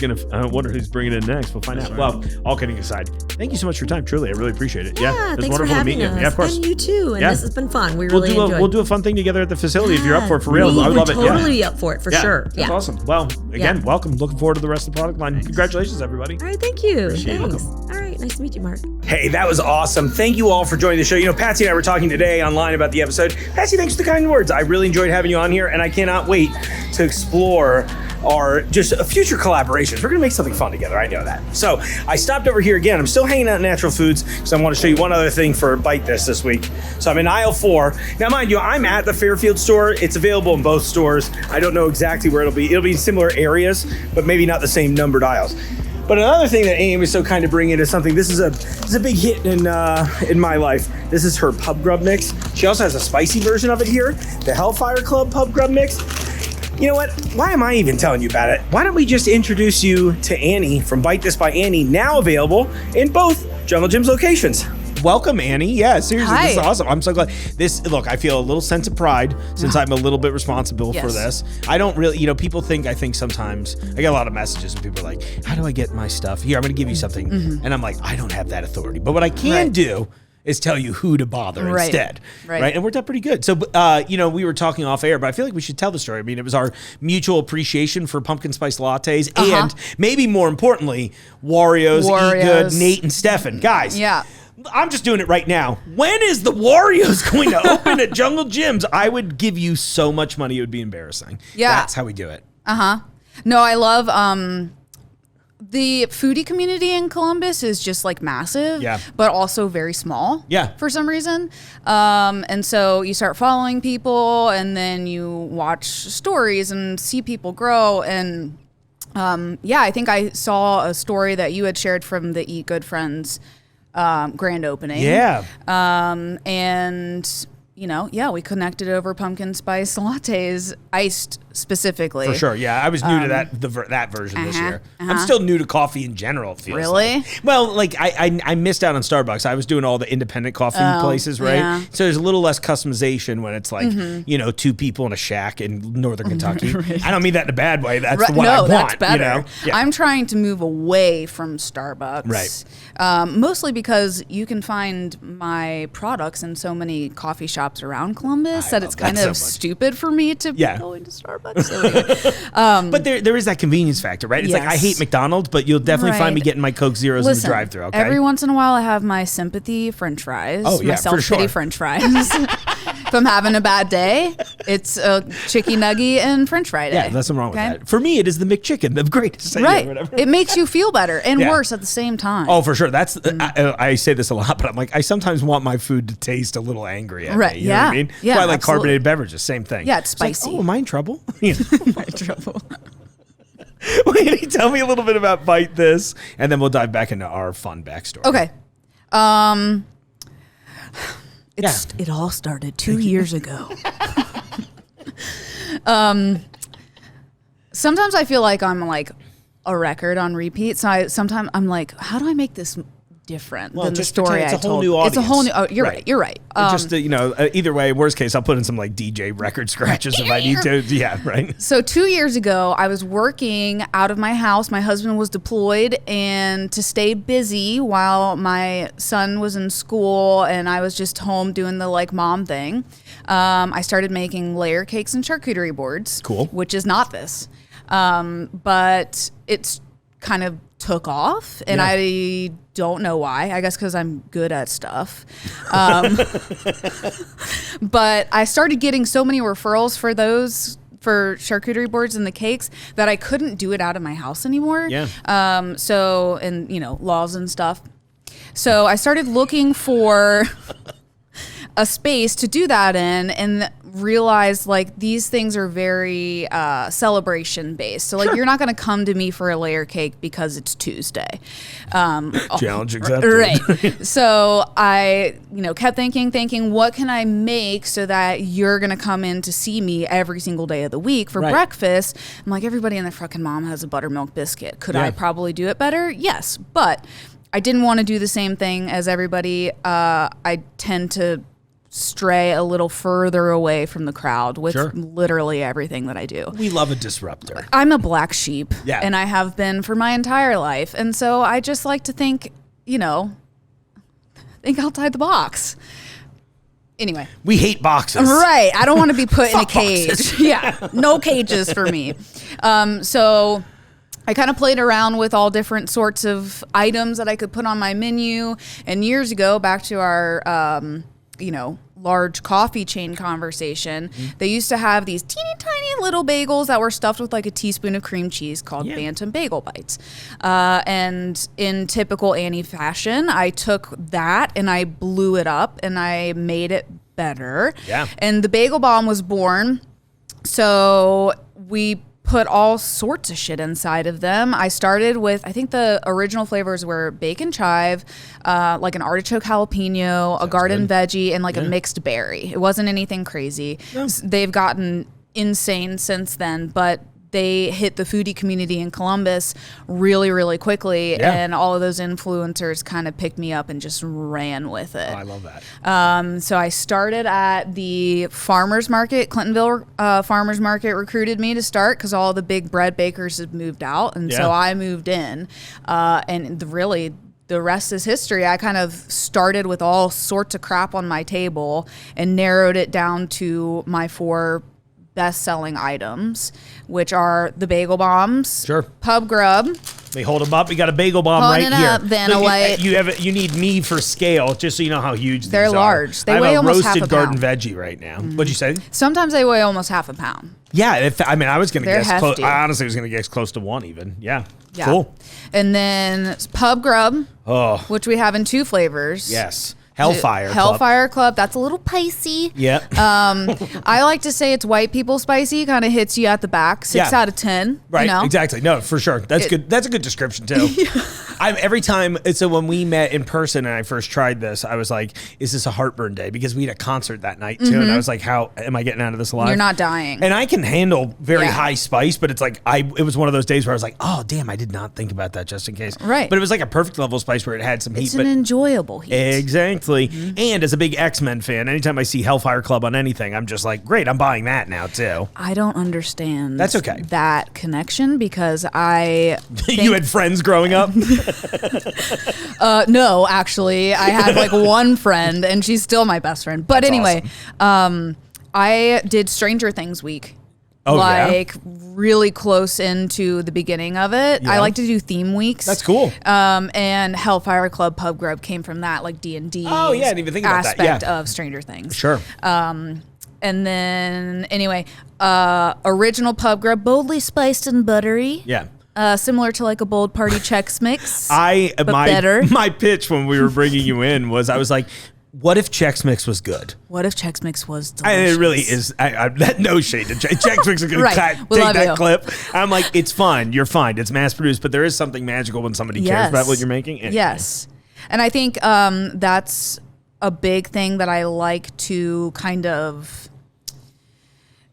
bringing it in next. We'll find out. Well, all kidding aside, thank you so much for your time. Truly, I really appreciate it. Yeah, it was thanks for wonderful to having meet you. us. Yeah, of course. And you too. And this has been fun. We We'll really enjoyed. We'll do a fun thing together at the facility if you're up for real. I would love it. Totally be up for it for sure. That's awesome. Well, again, welcome. Looking forward to the rest of the product line. Congratulations, everybody. All right, thank you. Appreciate it. Thanks. All right, nice to meet you, Mark. Hey, that was awesome. Thank you all for joining the show. You know, Patsy and I were talking today online about the episode. Patsy, thanks for the kind words. I really enjoyed having you on here, and I cannot wait to explore our just future collaborations. We're gonna make something fun together, I know that. So I stopped over here again. I'm still hanging out at Natural Foods because I want to show you one other thing for Bite this week. So I'm in aisle 4. Now mind you, I'm at the Fairfield store. It's available in both stores. I don't know exactly where it'll be. It'll be in similar areas, but maybe not the same numbered aisles. But another thing that Amy is so kind to bring in is something, this is a big hit in my life. This is her Pub Grub Mix. She also has a spicy version of it here, the Hellfire Club Pub Grub Mix. You know what? Why am I even telling you about it? Why don't we just introduce you to Annie from Bite This by Annie, now available in both Jungle Jim's locations. Welcome, Annie. Yeah, seriously, Hi. This is awesome. I'm so glad. Look, I feel a little sense of pride since I'm a little bit responsible for this. I don't really, people I think sometimes, I get a lot of messages and people are like, how do I get my stuff? Here, I'm going to give you something. And I'm like, I don't have that authority. But what I can do is tell you who to bother instead. Right. And it worked out pretty good. So, we were talking off air, but I feel like we should tell the story. I mean, it was our mutual appreciation for pumpkin spice lattes and maybe more importantly, Wario's, Eat Good, Nate and Stefan. Guys. Yeah. I'm just doing it right now. When is the Wario's going to open at Jungle Jim's? I would give you so much money, it would be embarrassing. Yeah. That's how we do it. No, I love the foodie community in Columbus is just like massive, but also very small. For some reason. And so you start following people and then you watch stories and see people grow. And I think I saw a story that you had shared from the Eat Good Friends grand opening. And we connected over pumpkin spice lattes, iced specifically. For sure, yeah. I was new to that version this year. I'm still new to coffee in general, it feels Really? like. Well, like I missed out on Starbucks. I was doing all the independent coffee places, right? Yeah. So there's a little less customization when it's like, 2 people in a shack in Northern Kentucky. I don't mean that in a bad way. That's the one I want. That's better. I'm trying to move away from Starbucks. Right. Mostly because you can find my products in so many coffee shops around Columbus that it's kind of stupid for me to be going to Starbucks. But there is that convenience factor, right? It's like I hate McDonald's, but you'll definitely find me getting my Coke Zeros in the drive-thru. Okay. Every once in a while, I have my sympathy French fries. My self-pity French fries. If I'm having a bad day, it's a chicky nugget and French fry day. Yeah, there's nothing wrong with that. For me, it is the McChicken, the greatest. Right. Or whatever. It makes you feel better and worse at the same time. Oh, for sure. That's I say this a lot, but I'm like, I sometimes want my food to taste a little angry at me. You know what I mean? Yeah. That's why I like carbonated beverages. Same thing. Yeah, it's spicy. Like, am I in trouble? Am I in trouble? Wait, tell me a little bit about Bite This, and then we'll dive back into our fun backstory. Okay. It all started 2 years ago. Sometimes I feel like I'm like a record on repeat. So sometimes I'm like, how do I make this different than the story I told? It's a whole new audience. It's a whole new. Oh, you're right. You're right. Either way, worst case, I'll put in some like DJ record scratches if I need to. Yeah, right. So 2 years ago, I was working out of my house. My husband was deployed, and to stay busy while my son was in school and I was just home doing the like mom thing, I started making layer cakes and charcuterie boards. Cool. Which is not this, but it's kind of took off, and I don't know why. I guess because I'm good at stuff. But I started getting so many referrals for charcuterie boards and the cakes that I couldn't do it out of my house anymore. Laws and stuff. So I started looking for a space to do that in, and realized like these things are very celebration based. So like you're not going to come to me for a layer cake because it's Tuesday. Challenge accepted. Right. So I, kept thinking, what can I make so that you're going to come in to see me every single day of the week for breakfast? I'm like, everybody and their fucking mom has a buttermilk biscuit. Could I probably do it better? Yes. But I didn't want to do the same thing as everybody. I tend to stray a little further away from the crowd with literally everything that I do. We love a disruptor. I'm a black sheep, and I have been for my entire life. And so I just like to think, think outside the box. Anyway. We hate boxes. Right. I don't want to be put in a cage. Boxes. Yeah. No cages for me. So I kind of played around with all different sorts of items that I could put on my menu. And years ago, back to our, large coffee chain conversation, they used to have these teeny tiny little bagels that were stuffed with like a teaspoon of cream cheese called Bantam Bagel Bites. And in typical Annie fashion, I took that and I blew it up and I made it better. Yeah. And the Bagel Bomb was born. So we put all sorts of shit inside of them. I started with, I think the original flavors were bacon chive, like an artichoke jalapeno, a garden veggie, and like a mixed berry. It wasn't anything crazy. No. They've gotten insane since then, but they hit the foodie community in Columbus really, really quickly. Yeah. And all of those influencers kind of picked me up and just ran with it. Oh, I love that. So I started at the farmer's market. Clintonville farmer's market recruited me to start because all the big bread bakers had moved out. And so I moved in. And the rest is history. I kind of started with all sorts of crap on my table and narrowed it down to my 4 best-selling items, which are the bagel bombs, pub grub. Let me hold them up. We got a bagel bomb right here. Up, Vanna White. You need me for scale, just so you know how huge these are. They're large. They weigh almost half a pound. I have a roasted garden veggie right now. What'd you say? Sometimes they weigh almost half a pound. Yeah, I was going to guess close. I honestly was going to guess close to 1 even. Yeah. Cool. And then pub grub, which we have in 2 flavors. Yes. Hellfire Club. That's a little spicy. Yeah. I like to say it's white people spicy. Kind of hits you at the back. 6 out of 10. Right. Exactly. No, for sure. That's good. That's a good description too. Every time. So when we met in person and I first tried this, I was like, "Is this a heartburn day?" Because we had a concert that night too, and I was like, "How am I getting out of this alive?" You're not dying. And I can handle very high spice, but it's like it was one of those days where I was like, "Oh damn, I did not think about that just in case." Right. But it was like a perfect level of spice where it had some heat. It's an enjoyable heat. Exactly. And as a big X-Men fan, anytime I see Hellfire Club on anything, I'm just like, great, I'm buying that now too. I don't understand That's okay. that connection because I You had friends growing up? No, actually. I had like one friend and she's still my best friend. But that's anyway, awesome. I did Stranger Things week. Really close into the beginning of it. I like to do theme weeks. That's cool. And Hellfire Club Pub Grub came from that, like D&D. Oh yeah, I didn't even think about that. Aspect of Stranger Things. Sure. And then anyway, original Pub Grub, boldly spiced and buttery. Yeah. Similar to like a Bold Party Chex Mix. Better. My pitch when we were bringing you in was I was like, what if Chex Mix was good? What if Chex Mix was delicious? And it really is. That no shade to Chex Mix is going to take that clip. I'm like, it's fine. You're fine. It's mass produced, but there is something magical when somebody cares about what you're making. Anyway. Yes. And I think that's a big thing that I like to kind of...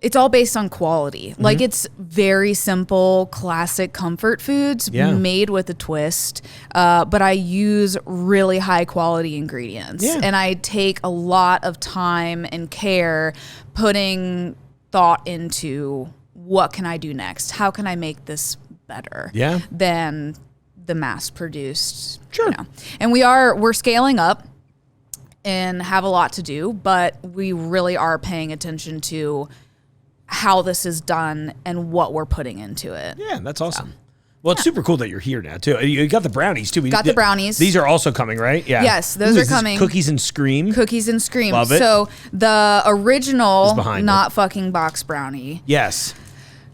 It's all based on quality. Mm-hmm. Like it's very simple, classic comfort foods made with a twist. But I use really high quality ingredients. Yeah. And I take a lot of time and care putting thought into what can I do next? How can I make this better than the mass produced? Sure. And we're scaling up and have a lot to do, but we really are paying attention to how this is done and what we're putting into it. Yeah, that's awesome. Well, it's super cool that you're here now, too. You got the brownies, too. The brownies. These are also coming, right? Yeah. Yes, those are coming. Cookies and Scream. Cookies and Scream. Love it. So the original Not Fucking Box Brownie. Yes.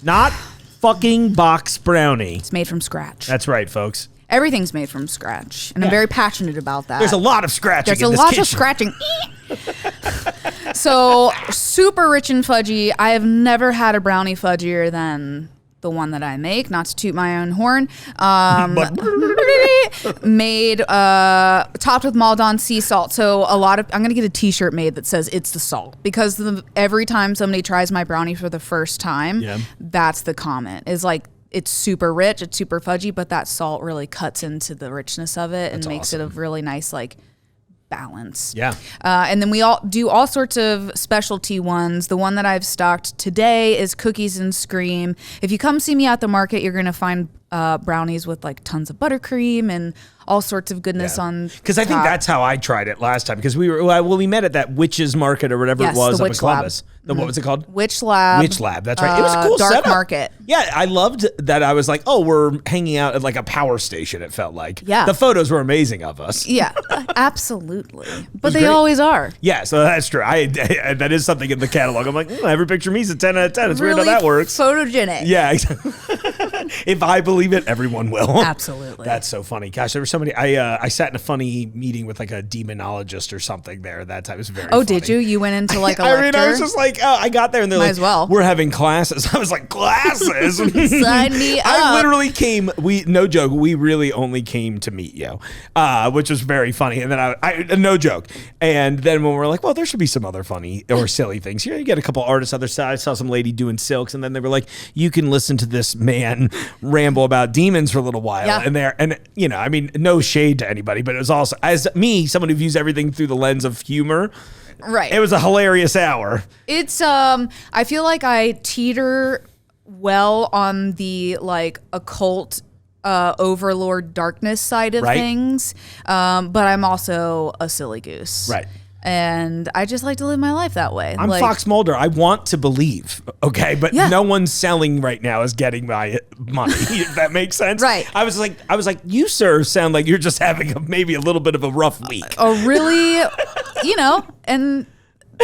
Not Fucking Box Brownie. It's made from scratch. That's right, folks. Everything's made from scratch. And I'm very passionate about that. There's a lot of scratching There's a lot of scratching. So super rich and fudgy. I have never had a brownie fudgier than the one that I make. Not to toot my own horn. Made topped with Maldon sea salt. So I'm gonna get a T-shirt made that says "It's the salt" because every time somebody tries my brownie for the first time, that's the comment. Is like, it's super rich, it's super fudgy, but that salt really cuts into the richness of it and makes it a really nice like balance. Yeah. And then we all do all sorts of specialty ones. The one that I've stocked today is cookies and scream. If you come see me at the market, you're going to find brownies with like tons of buttercream and all sorts of goodness on. Because I think that's how I tried it last time. Because we met at that Witches Market or whatever it was up in Columbus. What was it called? Witch Lab. Witch Lab. That's right. It was a cool Dark setup. Market. Yeah, I loved that. I was like, oh, we're hanging out at like a power station. It felt like. Yeah. The photos were amazing of us. Yeah, absolutely. But they great. always are. Yeah, so that's true. I that is something in the catalog. I'm like, every picture of me is a 10 out of 10. It's Really weird how that works. photogenic. Yeah. If I believe it, everyone will. Absolutely. That's so funny. Gosh, there was somebody. I sat in a funny meeting with like a demonologist or something there. That time was very. Oh, funny. did you? You went into like a I lecture? mean, I was just like, I got there and they're Might like, as well. we're having classes. I was like, classes? Sign me up. I literally came. No joke. We really only came to meet you, which was very funny. And then I no joke. And then when we're like, well, there should be some other funny or silly things here. You get a couple artists other side. I saw some lady doing silks, and then they were like, you can listen to this man ramble about demons for a little while. Yeah. And you know, I mean, no shade to anybody, but it was also as me, someone who views everything through the lens of humor. Right. It was a hilarious hour. It's I feel like I teeter well on the like occult overlord darkness side of things. But I'm also a silly goose. Right. And I just like to live my life that way. I'm like, Fox Mulder. I want to believe, okay, but no one's selling right now is getting my money. If that makes sense, Right. I was like, you sir sound like you're just having maybe a little bit of a rough week. really, and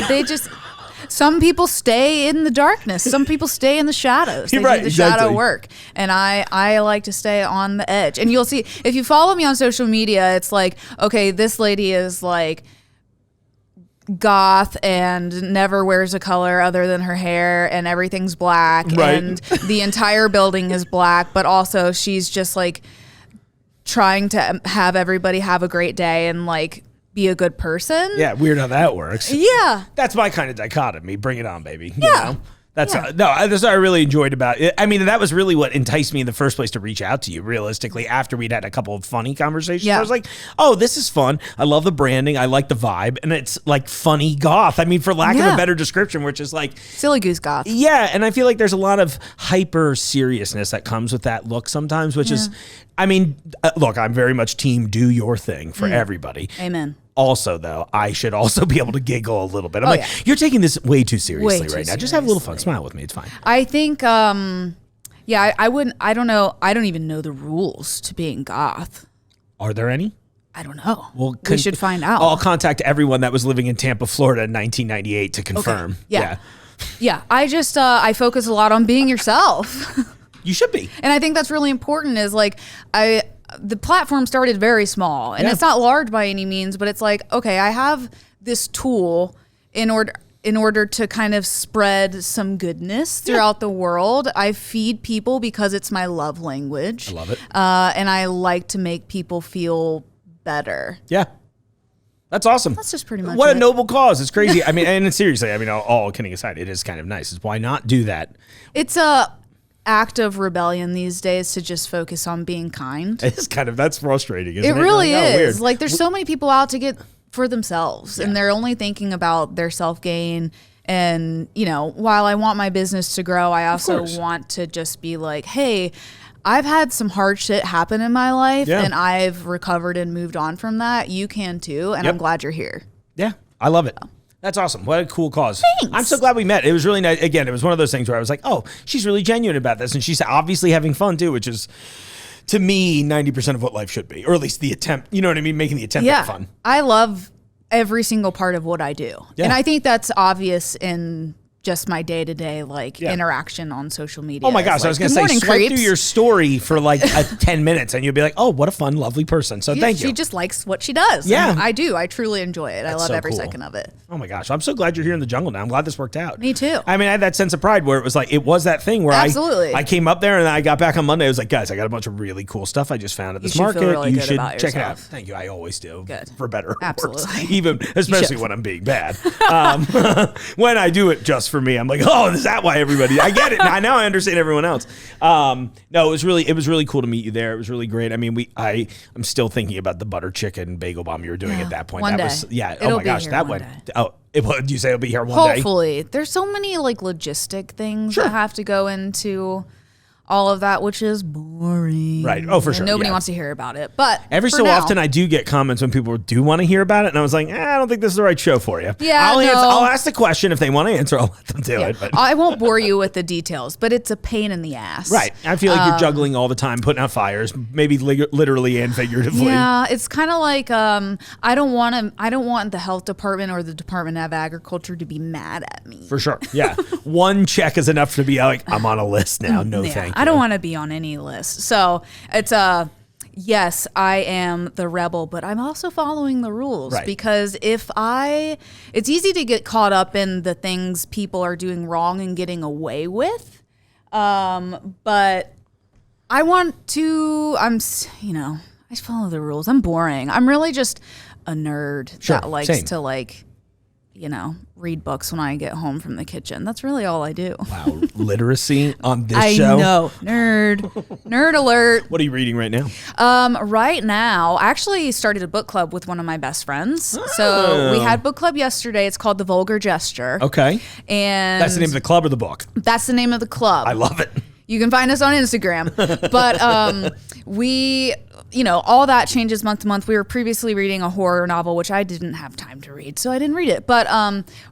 they just. Some people stay in the darkness. Some people stay in the shadows. They do the shadow work. And I like to stay on the edge. And you'll see, if you follow me on social media, it's like, okay, this lady is like goth and never wears a color other than her hair and everything's black. Right. And the entire building is black. But also she's just like trying to have everybody have a great day and like be a good person. Yeah, weird how that works. Yeah. That's my kind of dichotomy. Bring it on, baby. Yeah. You know? That's what I really enjoyed about it. I mean, that was really what enticed me in the first place to reach out to you, realistically, after we'd had a couple of funny conversations. Yeah. I was like, oh, this is fun. I love the branding. I like the vibe. And it's like funny goth. I mean, for lack of a better description, which is like silly goose goth. Yeah. And I feel like there's a lot of hyper seriousness that comes with that look sometimes, which is, I mean, look, I'm very much team do your thing for everybody. Amen. Also, though, I should also be able to giggle a little bit. I'm like, you're taking this way too seriously right now. Just have a little fun. Smile with me. It's fine. I think, I wouldn't, I don't know. I don't even know the rules to being goth. Are there any? I don't know. Well, we should find out. I'll contact everyone that was living in Tampa, Florida in 1998 to confirm. Okay. Yeah. I just, I focus a lot on being yourself. You should be. And I think that's really important is like, the platform started very small and it's not large by any means, but it's like, okay, I have this tool in order to kind of spread some goodness throughout the world. I feed people because it's my love language. I love it. And I like to make people feel better. Yeah. That's awesome. That's just pretty much what it. a noble cause. It's crazy. I mean, and seriously, I mean, all kidding aside, it is kind of nice. Why not do that? It's a act of rebellion these days to just focus on being kind. It's kind of, that's frustrating, isn't it? It really Like, is. weird. Like there's so many people out to get for themselves and they're only thinking about their self-gain. And, while I want my business to grow, I also want to just be like, hey, I've had some hard shit happen in my life and I've recovered and moved on from that. You can too. And I'm glad you're here. Yeah, I love it. That's awesome. What a cool cause. Thanks. I'm so glad we met. It was really nice. Again, it was one of those things where I was like, oh, she's really genuine about this. And she's obviously having fun too, which is, to me, 90% of what life should be. Or at least the attempt, you know what I mean? Making the attempt at fun. I love every single part of what I do. Yeah. And I think that's obvious in just my day-to-day interaction on social media. Oh my gosh, I was going to say, swipe through your story for 10 minutes and you'll be like, oh, what a fun, lovely person. So thank you. She just likes what she does. Yeah. And I do. I truly enjoy it. I love so every cool. second of it. Oh my gosh, I'm so glad you're here in the jungle now. I'm glad this worked out. Me too. I mean, I had that sense of pride where it was like, it was that thing where Absolutely. I came up there and I got back on Monday. I was like, guys, I got a bunch of really cool stuff I just found at this You should market. feel really You good should about check it out. yourself. Thank you. I always do. Good. For better or Absolutely. worse. Even, especially when I'm being bad. When I do it just for for me. I'm like, oh, is that why everybody? I get it now. I understand everyone else. No, it was really cool to meet you there. It was really great. I mean, I'm still thinking about the butter chicken bagel bomb you were doing at that point. One that day. was It'll oh my be gosh, here that one went. day. Oh, do you say it'll be here one day? Hopefully. There's so many like logistic things that have to go into all of that, which is boring. Right. Oh, for sure. Nobody yeah. wants to hear about it. But every so often I do get comments when people do want to hear about it. And I was like, I don't think this is the right show for you. Yeah, I'll ask the question. If they want to answer, I'll let them do it. But I won't bore you with the details, but it's a pain in the ass. right. I feel like you're juggling all the time, putting out fires, maybe literally and figuratively. Yeah, it's kind of like I don't want the health department or the Department of Agriculture to be mad at me. For sure. Yeah. One check is enough to be like, I'm on a list now. No, thank you. I don't want to be on any list. So it's yes, I am the rebel, but I'm also following the rules because it's easy to get caught up in the things people are doing wrong and getting away with. But I follow the rules. I'm boring. I'm really just a nerd that likes to read books when I get home from the kitchen. That's really all I do. Wow. Literacy on this show. I know. Nerd alert. What are you reading right now? Right now, I actually started a book club with one of my best friends. So we had book club yesterday. It's called The Vulgar Gesture. Okay. And that's the name of the club or the book? That's the name of the club. I love it. You can find us on Instagram. But we, all that changes month to month. We were previously reading a horror novel, which I didn't have time to read, so I didn't read it. But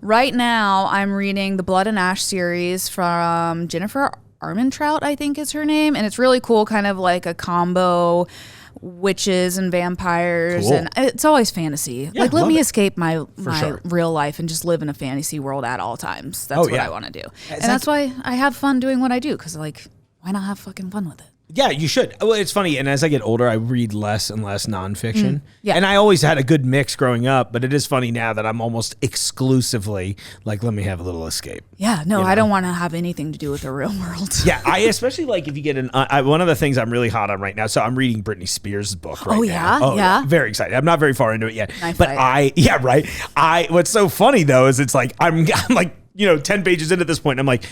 right now, I'm reading the Blood and Ash series from Jennifer Armentrout, I think is her name. And it's really cool, kind of like a combo witches and vampires. Cool. And it's always fantasy. Yeah, let me escape my sure. real life and just live in a fantasy world at all times. That's what I want to do. And that's why I have fun doing what I do, because why not have fucking fun with it? Yeah, you should. Well, it's funny, and as I get older, I read less and less nonfiction. Yeah. And I always had a good mix growing up, but it is funny now that I'm almost exclusively like, let me have a little escape. Yeah, no, I don't want to have anything to do with the real world. Yeah, I especially like if you get one of the things I'm really hot on right now. So I'm reading Britney Spears' book right now. Oh, yeah? Very excited. I'm not very far into it yet. What's so funny though is it's like, I'm like, 10 pages into this point, and I'm like,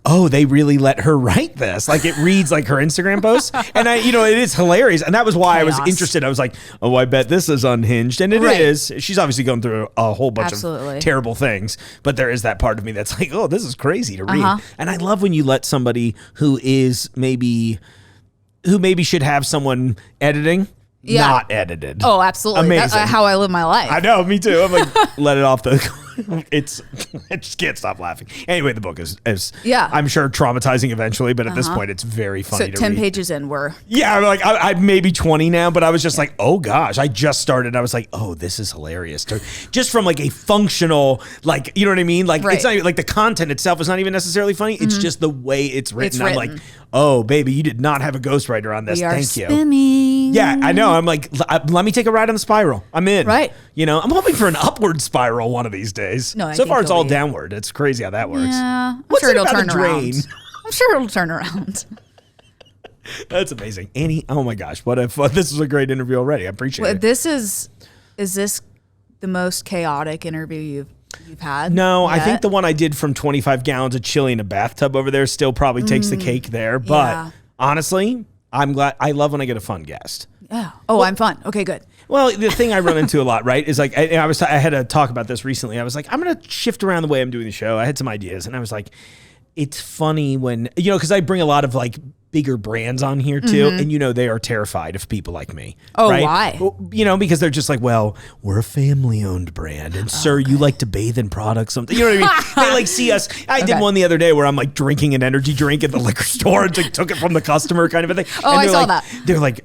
oh, they really let her write this. Like it reads like her Instagram posts. And it is hilarious. And that was why I was interested. I was like, oh, I bet this is unhinged. And it is. She's obviously going through a whole bunch of terrible things. But there is that part of me that's like, oh, this is crazy to read. And I love when you let somebody who maybe should have someone editing. Yeah. Not edited. Oh, absolutely. Amazing. That's how I live my life. I know, me too. I'm like, let it off I just can't stop laughing. Anyway, the book is I'm sure traumatizing eventually, but at this point, it's very funny to read. 10 pages in, Yeah, I'm like, I'm maybe 20 now, but I was just like, oh gosh, I just started. I was like, oh, this is hilarious. Just from like a functional, like, you know what I mean? Like, it's not even, like the content itself is not even necessarily funny. It's just the way it's written. I'm like, oh, baby, you did not have a ghostwriter on this. Thank you. Spinning. Yeah, I know. I'm like, let me take a ride on the spiral. I'm in. Right. I'm hoping for an upward spiral one of these days. No, so far it's all downward. It's crazy how that works. Yeah, I'm sure it'll turn around. I'm sure it'll turn around. That's amazing, Annie. Oh my gosh, what if this is a great interview already? I appreciate it. Is this the most chaotic interview you've had? No, yet? I think the one I did from 25 gallons of chili in a bathtub over there still probably takes the cake there. But honestly, I'm glad. I love when I get a fun guest. Yeah. Oh, I'm fun. Okay, good. Well, the thing I run into a lot, right, is like I had a talk about this recently. I was like, I'm going to shift around the way I'm doing the show. I had some ideas, and I was like, it's funny when because I bring a lot of like bigger brands on here too, and they are terrified of people like me. Oh, right? why? Well, because they're just like, well, we're a family-owned brand, and sir, you like to bathe in products. Something, you know what I mean? They like see us. I did one the other day where I'm like drinking an energy drink at the liquor store and took it from the customer, kind of a thing. Oh, I saw that. They're like,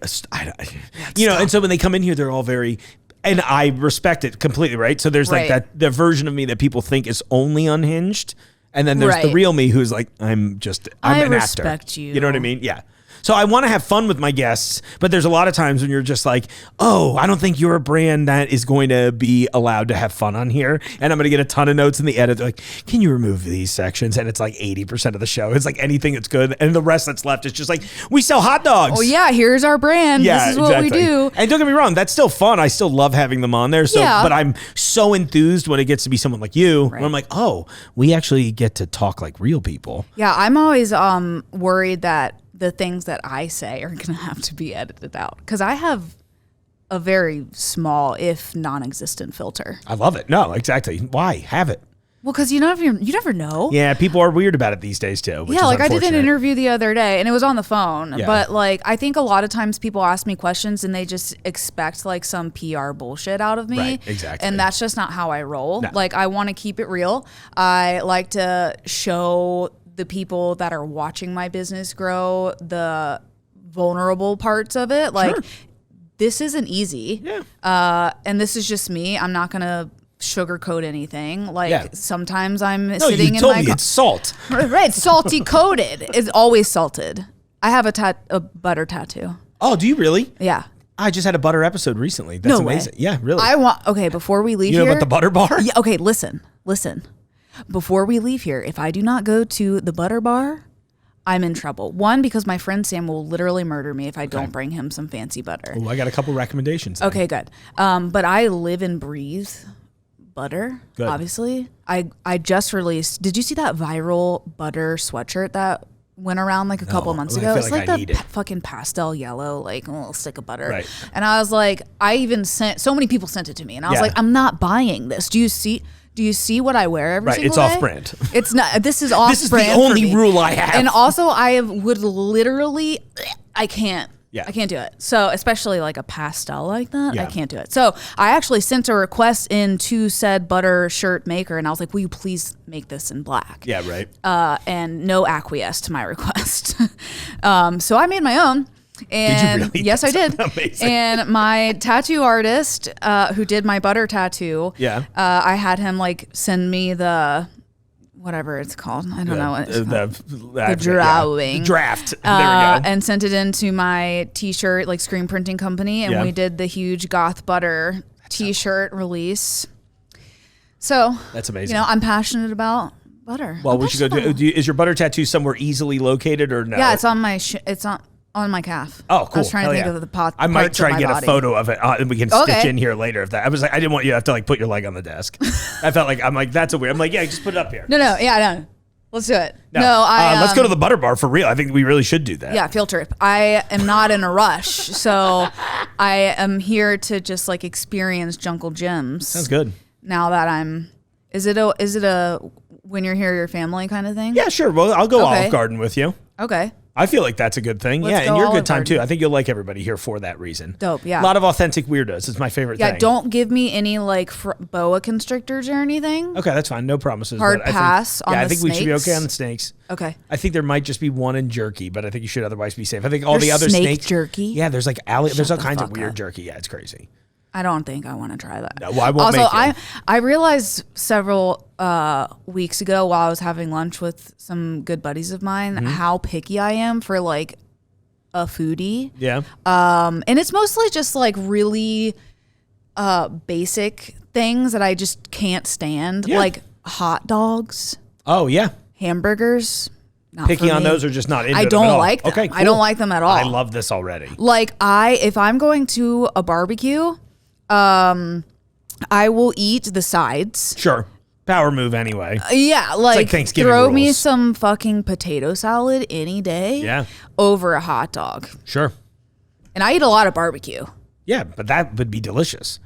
and so when they come in here, they're all very. And I respect it completely, right? So there's like the version of me that people think is only unhinged. And then there's the real me who's like, I'm an actor. respect you. You know what I mean? Yeah. So I want to have fun with my guests, but there's a lot of times when you're just like, oh, I don't think you're a brand that is going to be allowed to have fun on here. And I'm going to get a ton of notes in the edit. They're like, can you remove these sections? And it's like 80% of the show. It's like anything that's good. And the rest that's left is just like, we sell hot dogs. Oh yeah, here's our brand. Yeah, this is what we do. And don't get me wrong, that's still fun. I still love having them on there. So, but I'm so enthused when it gets to be someone like you, where I'm like, oh, we actually get to talk like real people. Yeah, I'm always worried that the things that I say are going to have to be edited out because I have a very small, if non-existent filter. I love it. No, exactly. Why? Have it. Well, because you never know. Yeah, people are weird about it these days too. Yeah, like I did an interview the other day, and it was on the phone. Yeah. But like, I think a lot of times people ask me questions, and they just expect like some PR bullshit out of me. Right, exactly. And that's just not how I roll. No. Like, I want to keep it real. I like to show the people that are watching my business grow the vulnerable parts of it. Like, this isn't easy. Yeah. And this is just me. I'm not gonna sugarcoat anything. Like sometimes I'm sitting in my it's salt. Right, salty coated. It's always salted. I have a butter tattoo. Oh, do you really? Yeah. I just had a butter episode recently. That's amazing. Yeah, really. Before we leave you know here. about the butter bar? Yeah, okay, listen. Before we leave here, if I do not go to the butter bar, I'm in trouble. One, because my friend Sam will literally murder me if I don't bring him some fancy butter. Oh, I got a couple recommendations. Okay, good. But I live and breathe butter, obviously. I just released, did you see that viral butter sweatshirt that went around like a couple months ago? It's like the fucking pastel yellow, like a little stick of butter. Right. And I was like, so many people sent it to me. And I was like, I'm not buying this. Do you see what I wear every single day? It's off-brand. It's not. This is off-brand. This is the only rule I have. And also, I would literally, I can't. Yeah. I can't do it. So especially like a pastel like that, I can't do it. So I actually sent a request in to said butter shirt maker, and I was like, will you please make this in black? Yeah, right. And no acquiesce to my request. So I made my own. And did you really? Yes, I did. Amazing. And my tattoo artist, who did my butter tattoo, I had him like send me the whatever it's called. I don't know what it's called. The drawing. The draft. There we go. And sent it into my t-shirt, like screen printing company. And we did the huge goth butter t-shirt release. So that's amazing. You know, I'm passionate about butter. Well, we should go is your butter tattoo somewhere easily located or no? Yeah, it's on my, on my calf. Oh, cool. I was trying to think of the pot. I might try to get a photo of it, and we can stitch in here later. If that, I was like, I didn't want you to have to like put your leg on the desk. I felt like that's a weird. I'm like, yeah, just put it up here. No, let's do it. Let's go to the butter bar for real. I think we really should do that. Yeah, field trip. I am not in a rush, so I am here to just like experience junglejims. Sounds good. Now that I'm, is it a when you're here, your family kind of thing? Yeah, sure. Well, I'll go Olive Garden with you. Okay. I feel like that's a good thing. And you're a good time too. I think you'll like everybody here for that reason. Dope, yeah. A lot of authentic weirdos. It's my favorite thing. Yeah, don't give me any like boa constrictors or anything. Okay, that's fine. No promises. Hard pass on the snakes. I think we should be okay on the snakes. Okay. I think there might just be one in jerky, but I think you should otherwise be safe. I think all the other snakes. Jerky? Yeah, there's like there's all kinds of weird jerky. Yeah, it's crazy. I don't think I want to try that. No, well, I won't make it. I realized several weeks ago while I was having lunch with some good buddies of mine how picky I am for like a foodie. Yeah. And it's mostly just like really basic things that I just can't stand, like hot dogs. Oh yeah. Hamburgers. Not picky on those or just not into them I don't at all? like them. Okay, cool. I don't like them at all. I love this already. Like if I'm going to a barbecue, I will eat the sides. Sure. Power move anyway. Yeah, like Thanksgiving throw rules. me some fucking potato salad any day over a hot dog. Sure. And I eat a lot of barbecue. Yeah, but that would be delicious.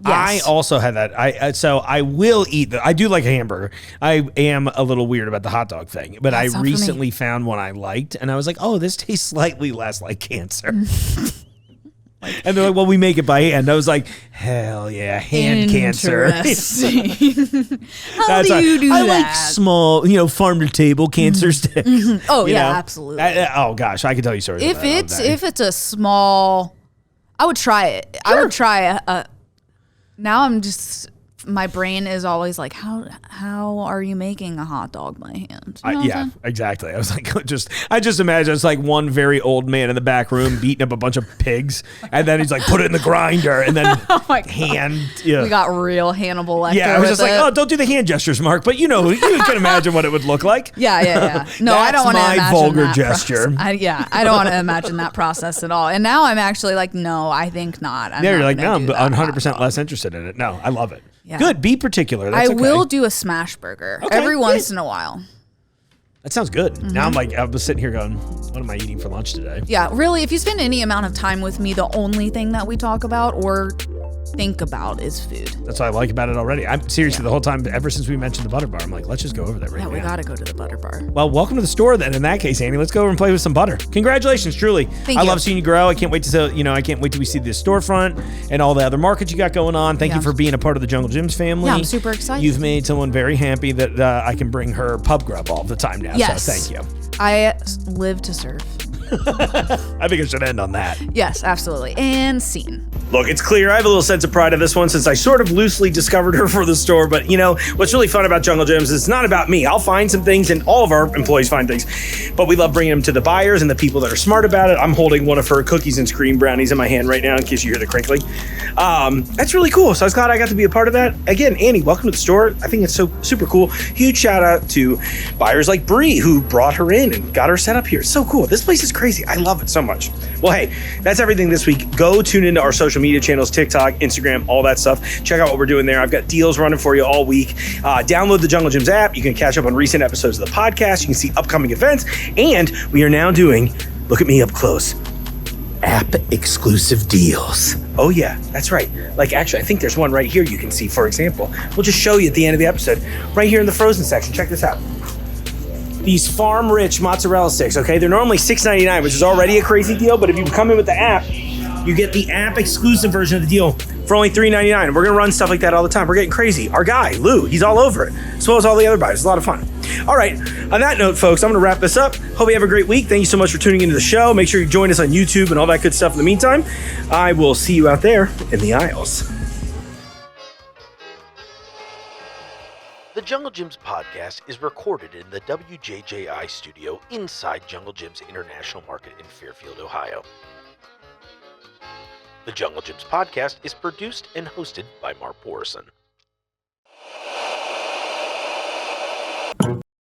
Yes. I also had that. So I will eat I do like a hamburger. I am a little weird about the hot dog thing, but I recently found one I liked, and I was like, oh, this tastes slightly less like cancer. And they're like, well, we make it by hand. I was like, hell yeah, hand cancer. How do you do I that? like small, farm to table cancer sticks. Oh, yeah, absolutely. Oh, gosh, I could tell you stories about that. If it's a small, I would try it. Sure. I would try now I'm just my brain is always like, how are you making a hot dog by hand? You know what I'm saying? Exactly. I was like, I just imagine it's like one very old man in the back room beating up a bunch of pigs, and then he's like, put it in the grinder, and then hand. Yeah. We got real Hannibal Lecter. Yeah, I was just like, it. oh, don't do the hand gestures, Mark. But you can imagine what it would look like. Yeah. No, I don't want to imagine my vulgar that gesture. I don't want to imagine that process at all. And now I'm actually like, no, I think not. You're like, no, I'm 100% less interested in it. No, I love it. Yeah. Good. Be particular. That's I will do a smash burger every once in a while. That sounds good. Now I'm like, I was sitting here going, what am I eating for lunch today? Yeah, really, if you spend any amount of time with me, the only thing that we talk about or think about is food. That's what I like about it already. I'm seriously the whole time, ever since we mentioned the butter bar, I'm like, let's just go over there right now. Yeah, we gotta go to the butter bar. Well, welcome to the store then. In that case, Annie, let's go over and play with some butter. Congratulations, truly. Thank you. I love seeing you grow. I can't wait to I can't wait till we see this storefront and all the other markets you got going on. Thank you for being a part of the Jungle Gyms family. Yeah, I'm super excited. You've made someone very happy that I can bring her pub grub all the time now. Yes. So thank you. I live to serve. I think it should end on that. Yes, absolutely. And scene. Look, it's clear I have a little sense of pride of this one since I sort of loosely discovered her for the store. But, what's really fun about Jungle Gyms is it's not about me. I'll find some things, and all of our employees find things. But we love bringing them to the buyers and the people that are smart about it. I'm holding one of her cookies and cream brownies in my hand right now in case you hear the crinkling. That's really cool. So I was glad I got to be a part of that. Again, Annie, welcome to the store. I think it's so super cool. Huge shout out to buyers like Bree who brought her in and got her set up here. It's so cool. This place is crazy. I love it so much. Well, hey, that's everything this week. Go tune into our social media channels, TikTok, Instagram, all that stuff. Check out what we're doing there. I've got deals running for you all week. Download the Jungle Gyms app. You can catch up on recent episodes of the podcast. You can see upcoming events. And we are now doing, look at me up close, app exclusive deals. Oh yeah, that's right. Like actually, I think there's one right here you can see, for example. We'll just show you at the end of the episode, right here in the frozen section. Check this out. These farm rich mozzarella sticks, okay? They're normally $6.99, which is already a crazy deal, but if you come in with the app, you get the app exclusive version of the deal for only $3.99. We're gonna run stuff like that all the time. We're getting crazy. Our guy, Lou, he's all over it, as well as all the other buyers. It's a lot of fun. All right, on that note, folks, I'm gonna wrap this up. Hope you have a great week. Thank you so much for tuning into the show. Make sure you join us on YouTube and all that good stuff in the meantime. I will see you out there in the aisles. The Jungle Gyms podcast is recorded in the WJJI studio inside Jungle Gyms International Market in Fairfield, Ohio. The Jungle Gyms podcast is produced and hosted by Mark Borison.